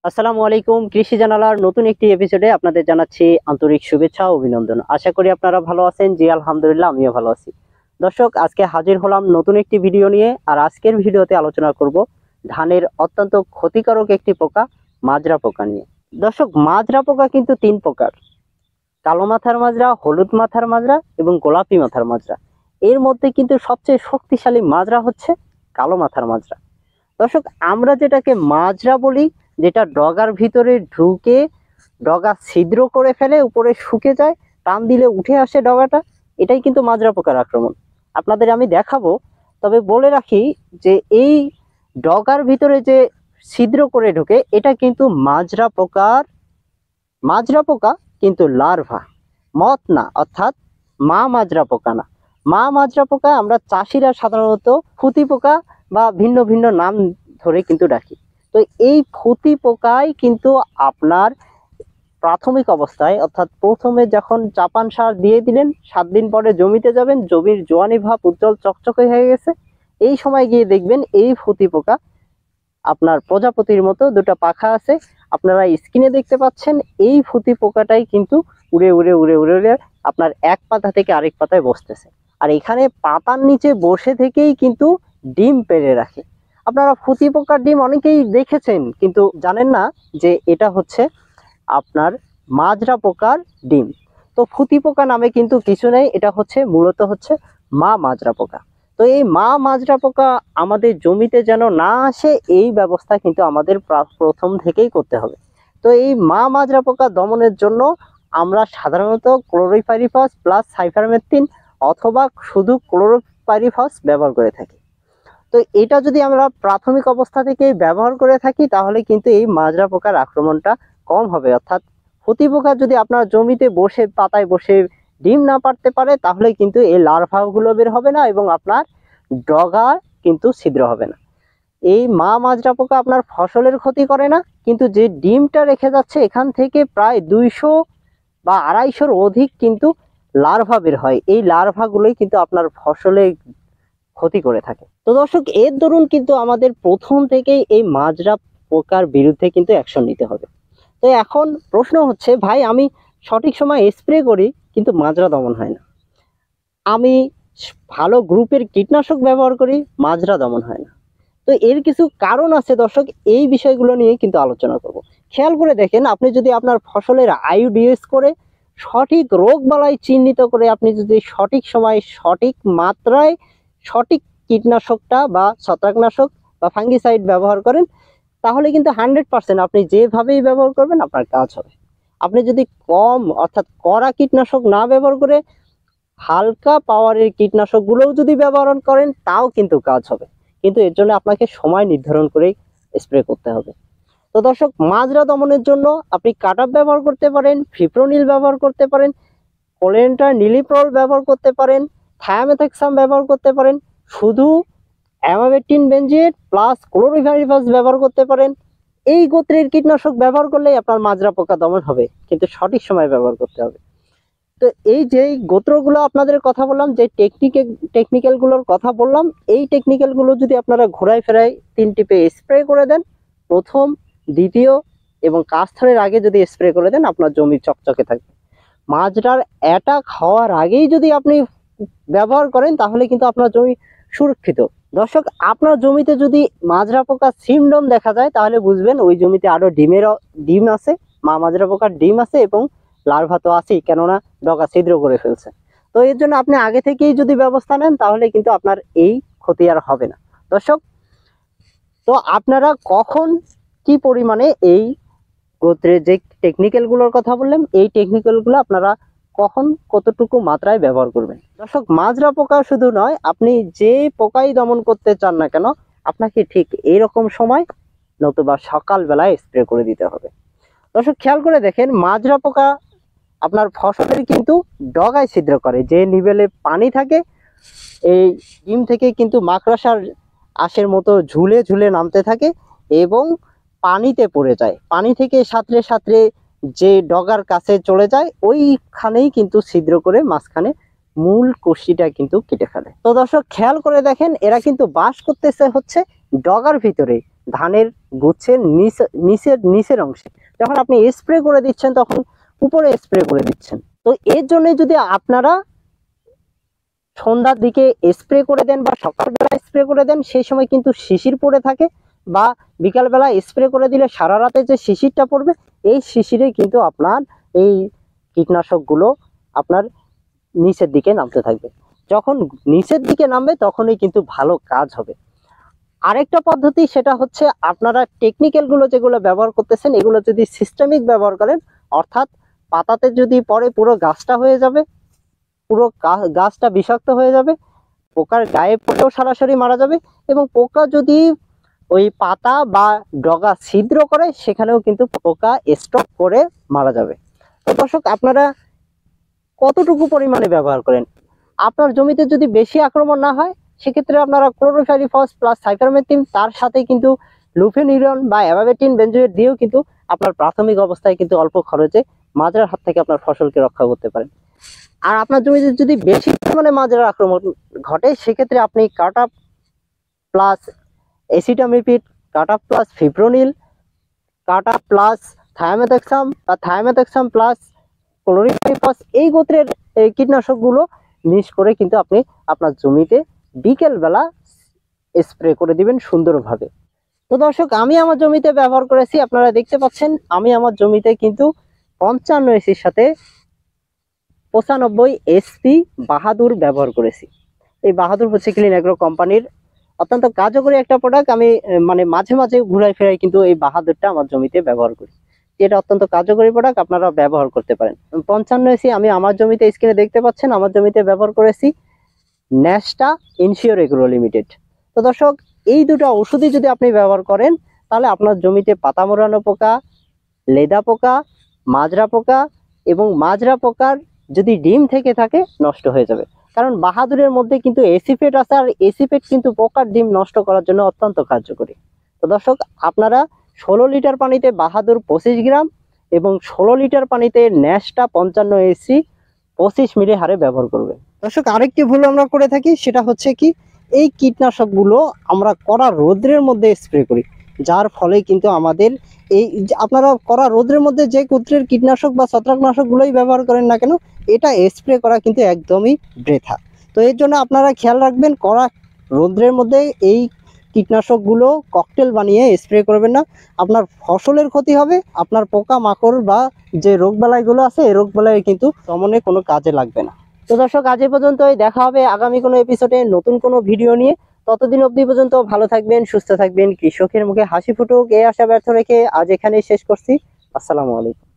আসসালামু আলাইকুম। কৃষি জানালার নতুন একটি এপিসোডে আপনাদের জানাচ্ছি আন্তরিক শুভেচ্ছা ও অভিনন্দন। আশা করি আপনারা ভালো আছেন। জি আলহামদুলিল্লাহ, আমিও ভালো আছি। দর্শক, আজকে হাজির হলাম নতুন একটি ভিডিও নিয়ে। আর আজকের ভিডিওতে আলোচনা করব ধানের অত্যন্ত ক্ষতিকারক একটি পোকা, মাজরা পোকা নিয়ে। দর্শক, মাজরা পোকা কিন্তু তিন প্রকার: কালো মাথার মাজরা, হলুদ মাথার মাজরা এবং গোলাপি মাথার মাজরা। এর মধ্যে কিন্তু সবচেয়ে শক্তিশালী মাজরা হচ্ছে কালো মাথার মাজরা। দর্শক, আমরা যেটাকে মাজরা বলি, যেটা ডগার ভিতরে ঢুকে ডগা ছিদ্র করে ফেলে, উপরে শুকে যায়, টান দিলে উঠে আসে ডগাটা, এটাই কিন্তু মাজরা পোকার আক্রমণ। আপনাদের আমি দেখাবো। তবে বলে রাখি যে এই ডগার ভিতরে যে ছিদ্র করে ঢুকে, এটা কিন্তু মাজরা পোকা কিন্তু লার্ভা, মত না, অর্থাৎ মা মাজরা পোকা না। মা মাজরা পোকা আমরা চাষিরা সাধারণত ফুতি পোকা বা ভিন্ন ভিন্ন নাম ধরে কিন্তু ডাকি। তো এই ফুতি পোকায় কিন্তু আপনার প্রাথমিক অবস্থায়, অর্থাৎ প্রথমে যখন চাপান সার দিয়ে দিলেন, 7 দিন পরে জমিতে যাবেন, জমির জোয়ানি ভাব উজ্জ্বল চকচকে হয়ে গেছে, এই সময় গিয়ে দেখবেন এই ফুতি পোকা আপনার প্রজাপতির মতো দুটো পাখা আছে, আপনারা স্ক্রিনে দেখতে পাচ্ছেন। এই ফুতি পোকাটাই কিন্তু উড়ে উড়ে উড়ে উড়ে উড়ে আপনার এক পাতা থেকে আরেক পাতায় বসতেছে। আর এখানে পাতার নিচে বসে থেকেই কিন্তু ডিম পেড়ে রাখে। আপনারা ফুতি পোকার ডিম অনেকেই দেখেছেন, কিন্তু জানেন না যে এটা হচ্ছে আপনার মাজরা পোকার ডিম। তো ফুতি পোকা নামে কিন্তু কিছু নেই, এটা হচ্ছে মূলত হচ্ছে মা মাজরা পোকা। তো এই মা মাজরা পোকা আমাদের জমিতে যেন না আসে, এই ব্যবস্থা কিন্তু আমাদের প্রথম থেকেই করতে হবে। তো এই মা মাজরা পোকা দমনের জন্য আমরা সাধারণত ক্লোরিপাইরিফস প্লাস সাইফারমেথ্রিন অথবা শুধু ক্লোরোপাইরিফস ব্যবহার করে থাকি। তো এটা যদি আমরা প্রাথমিক অবস্থা থেকে ব্যবহার করে থাকি, তাহলে কিন্তু এই মাজরা পোকার আক্রমণটা কম হবে। অর্থাৎ ফুতি পোকা যদি আপনার জমিতে বসে, পাতায় বসে ডিম না পারতে পারে, তাহলে কিন্তু এই লার্ভাগুলো বের হবে না এবং আপনার ডগা কিন্তু ছিদ্র হবে না। এই মা মাজরা পোকা আপনার ফসলের ক্ষতি করে না, কিন্তু যে ডিমটা রেখে যাচ্ছে এখান থেকে প্রায় 200 বা 250-র অধিক কিন্তু লার্ভা বের হয়। এই লার্ভাগুলোই কিন্তু আপনার ফসলে ক্ষতি করে থাকে। তো দর্শক, এর দরুন কিন্তু আমাদের প্রথম থেকেই এই মাজরা পোকার বিরুদ্ধে কিন্তু অ্যাকশন নিতে হবে। তো এখন প্রশ্ন হচ্ছে, ভাই আমি সঠিক সময় স্প্রে করি কিন্তু মাজরা দমন হয় না, আমি ভালো গ্রুপের কীটনাশক ব্যবহার করি, মাজরা দমন হয় না। তো এর কিছু কারণ আছে দর্শক, এই বিষয়গুলো নিয়ে কিন্তু আলোচনা করব। খেয়াল করে দেখেন, আপনি যদি আপনার ফসলের আইইউডিএস করে সঠিক রোগ বালাই চিহ্নিত করে আপনি যদি সঠিক সময় সঠিক মাত্রায় সঠিক কীটনাশকটা বা ছত্রাকনাশক বা ফাঙ্গিসাইড ব্যবহার করেন, তাহলে কিন্তু 100% আপনি যেভাবেই ব্যবহার করবেন আপনার কাজ হবে। আপনি যদি কম, অর্থাৎ কড়া কীটনাশক না ব্যবহার করে হালকা পাওয়ারের কীটনাশকগুলোও যদি ব্যবহার করেন, তাও কিন্তু কাজ হবে। কিন্তু এর জন্য আপনাকে সময় নির্ধারণ করেই স্প্রে করতে হবে। তো দর্শক, মাজরা দমনের জন্য আপনি কাটআপ ব্যবহার করতে পারেন, ফিপ্রোনিল ব্যবহার করতে পারেন, কোলেন্টার নিলিপ্রল ব্যবহার করতে পারেন, থায়ামেথাক্সাম ব্যবহার করতে পারেন, শুধু অ্যামাবেক্টিন বেনজোয়েট প্লাস ক্লোরিপাইরিফস ব্যবহার করতে পারেন। এই গোত্রের কীটনাশক ব্যবহার করলেই আপনার মাজরা পোকা দমন হবে, কিন্তু সঠিক সময় ব্যবহার করতে হবে। তো এই যে গোত্রগুলো আপনাদের কথা বললাম, যে টেকনিক্যালগুলোর কথা বললাম, এই টেকনিক্যালগুলো যদি আপনারা ঘোরায় ফেরায় 3 টিপে স্প্রে করে দেন, প্রথম, দ্বিতীয় এবং কাস্থারের আগে যদি স্প্রে করে দেন, আপনার জমি চকচকে থাকবে। মাজরার অ্যাটাক হওয়ার আগেই যদি আপনি ব্যবহার করেন, তাহলে কিন্তু আপনার জমি সুরক্ষিত। দর্শক, আপনার জমিতে যদি মাজরা পোকার সিমটম দেখা যায়, তাহলে বুঝবেন ওই জমিতে আরো ডিম আছে, মা মাজরা পোকার ডিম আছে এবং লার্ভা তো আছেই, কেননা ডগা ছিদ্র করে ফেলছে। তো এর জন্য আপনি আগে থেকেই যদি ব্যবস্থা নেন, তাহলে কিন্তু আপনার এই ক্ষতি আর হবে না। দর্শক, তো আপনারা কখন কি পরিমাণে এই গোত্রের যে টেকনিক্যালগুলোর কথা বললাম, এই টেকনিক্যালগুলো আপনারা কখন কতটুকু মাত্রায় ব্যবহার করবেন। দর্শক, মাজরা পোকা শুধু নয়, আপনি যে পোকাই দমন করতে চান না কেন, আপনাকে ঠিক এইরকম সময় নতুবা সকালবেলায় স্প্রে করে দিতে হবে। দর্শক, খেয়াল করে দেখেন, মাজরা পোকা আপনার ফসলের কিন্তু ডগায় ছিদ্র করে। যে নিভেলে পানি থাকে, এই ডিম থেকে কিন্তু মাকড়সার আঁশের মতো ঝুলে ঝুলে নামতে থাকে এবং পানিতে পড়ে যায়। পানি থেকে সাঁতরে সাঁতরে যে ডগার কাছে চলে যায়, ওইখানেই কিন্তু ছিদ্র করে মাঝখানে মূল কষিটা কিন্তু কেটে ফেলে। তো দর্শক খেয়াল করে দেখেন, এরা কিন্তু বাস করতেছে হচ্ছে ডগার ভিতরে, ধানের গুচ্ছের নিচের অংশে। যখন আপনি স্প্রে করে দিচ্ছেন তখন উপরে স্প্রে করে দিচ্ছেন। তো এর জন্য যদি আপনারা সন্ধ্যার দিকে স্প্রে করে দেন বা সকালবেলা স্প্রে করে দেন, সেই সময় কিন্তু শিশির পড়ে থাকে, বা বিকালবেলা স্প্রে করে দিলে সারা রাতে যে শিশিরটা পড়বে, এই শিশিরে কিন্তু আপনার এই কীটনাশকগুলো আপনার নিচের দিকে নামতে থাকবে। যখন নিচের দিকে নামবে তখনই কিন্তু ভালো কাজ হবে। আরেকটা পদ্ধতি, সেটা হচ্ছে আপনারা টেকনিক্যালগুলো যেগুলো ব্যবহার করতেছেন, এগুলো যদি সিস্টেমিক ব্যবহার করেন, অর্থাৎ পাতাতে যদি পরে পুরো গাছটা হয়ে যাবে, পুরো গাছটা বিষাক্ত হয়ে যাবে, পোকার গায়ে পড়েও সরাসরি মারা যাবে, এবং পোকা যদি ওই পাতা বা ডগা ছিদ্র করে সেখানেও কিন্তু পোকা স্টক করে মারা যাবে। তো দর্শক, আপনারা কতটুকু পরিমাণে ব্যবহার করেন? আপনার জমিতে যদি বেশি আক্রমণ না হয় সেক্ষেত্রে আপনারা ক্লোরোফাইরিফস প্লাস সাইপারমেথ্রিন, তার সাথে কিন্তু লুফেনিউরন বা অ্যাবামেটিন বেনজোয়েট দিয়েও কিন্তু আপনার প্রাথমিক অবস্থায় কিন্তু অল্প খরচে মাজরার হাত থেকে আপনার ফসলকে রক্ষা করতে পারেন। আর আপনার জমিতে যদি বেশি পরিমাণে মাজরার আক্রমণ ঘটে সেক্ষেত্রে আপনি কাটাপ প্লাস এসিটামিপিড, কাটাপ প্লাস ফিপ্রোনিল, কাটাপ প্লাস থায়ামেথাক্সাম বা থায়ামেথাক্সাম প্লাস ক্লোরিফাইরিফস, এই গোত্রের কীটনাশকগুলো মিক্স করে কিন্তু আপনি আপনার জমিতে বিকেলবেলা স্প্রে করে দিবেন সুন্দরভাবে। তো দর্শক, আমি আমার জমিতে ব্যবহার করেছি, আপনারা দেখতে পাচ্ছেন আমি আমার জমিতে কিন্তু 55 এসির সাথে 95 এসপি বাহাদুর ব্যবহার করেছি। এই বাহাদুর হচ্ছে ক্লিন এগ্রো কোম্পানির অত্যন্ত কার্যকরী একটা প্রোডাক্ট। আমি মানে মাঝে মাঝে ঘুরাই ফেরাই কিন্তু এই বাহাদুরটা আমার জমিতে ব্যবহার করি। এটা অত্যন্ত কার্যকরী প্রোডাক্ট, আপনারা ব্যবহার করতে পারেন। 55 এসি আমি আমার জমিতে স্ক্রিনে দেখতে পাচ্ছেন আমার জমিতে ব্যবহার করেছি ন্যাস্টা ইনশিওর এগ্রো লিমিটেড। তো দর্শক, এই দুটো ওষুধই যদি আপনি ব্যবহার করেন তাহলে আপনার জমিতে পাতা মোড়ানো পোকা, লেদা পোকা, মাজরা পোকা এবং মাজরা পোকার যদি ডিম থেকে থাকে নষ্ট হয়ে যাবে। কারণ বাহাদুরের মধ্যে কিন্তু এসিফেট আছে, আর এসিফেট কিন্তু পোকার ডিম নষ্ট করার জন্য অত্যন্ত কার্যকরী। তো দর্শক, আপনারা 16 লিটার পানিতে বাহাদুর 25 গ্রাম এবং 16 লিটার পানিতে ন্যাস্টা 55 এসি 25 মিলি হারে ব্যবহার করবে। দর্শক, আরেকটি ভুল আমরা করে থাকি, সেটা হচ্ছে কি, এই কীটনাশকগুলো আমরা কড়া রোদ্রের মধ্যে স্প্রে করি, যার ফলে কিন্তু আমাদের এই আপনারা কড়া রোদ্রের মধ্যে যে গোত্রের কীটনাশক বা ছত্রাকনাশকগুলোই ব্যবহার করেন না কেন, এটা স্প্রে করা কিন্তু একদমই বৃথা। তো এর জন্য আপনারা খেয়াল রাখবেন, কড়া রোদ্রের মধ্যে এই কীটনাশকগুলো ককটেল বানিয়ে স্প্রে করবেন না, আপনার ফসলের ক্ষতি হবে, আপনার পোকা মাকড় বা যে রোগবালাইগুলো আছে এই রোগবালাই কিন্তু দমনে কোনো কাজে লাগবে না। তো দর্শক, আজ পর্যন্তই, দেখা হবে আগামী কোনো এপিসোডে নতুন কোনো ভিডিও নিয়ে। ততদিন অবধি পর্যন্ত ভালো থাকবেন, সুস্থ থাকবেন, কৃষকের মুখে হাসি ফুটুক এই আশা ব্যর্থ রেখে আজ এখানেই শেষ করছি। আসসালামু আলাইকুম।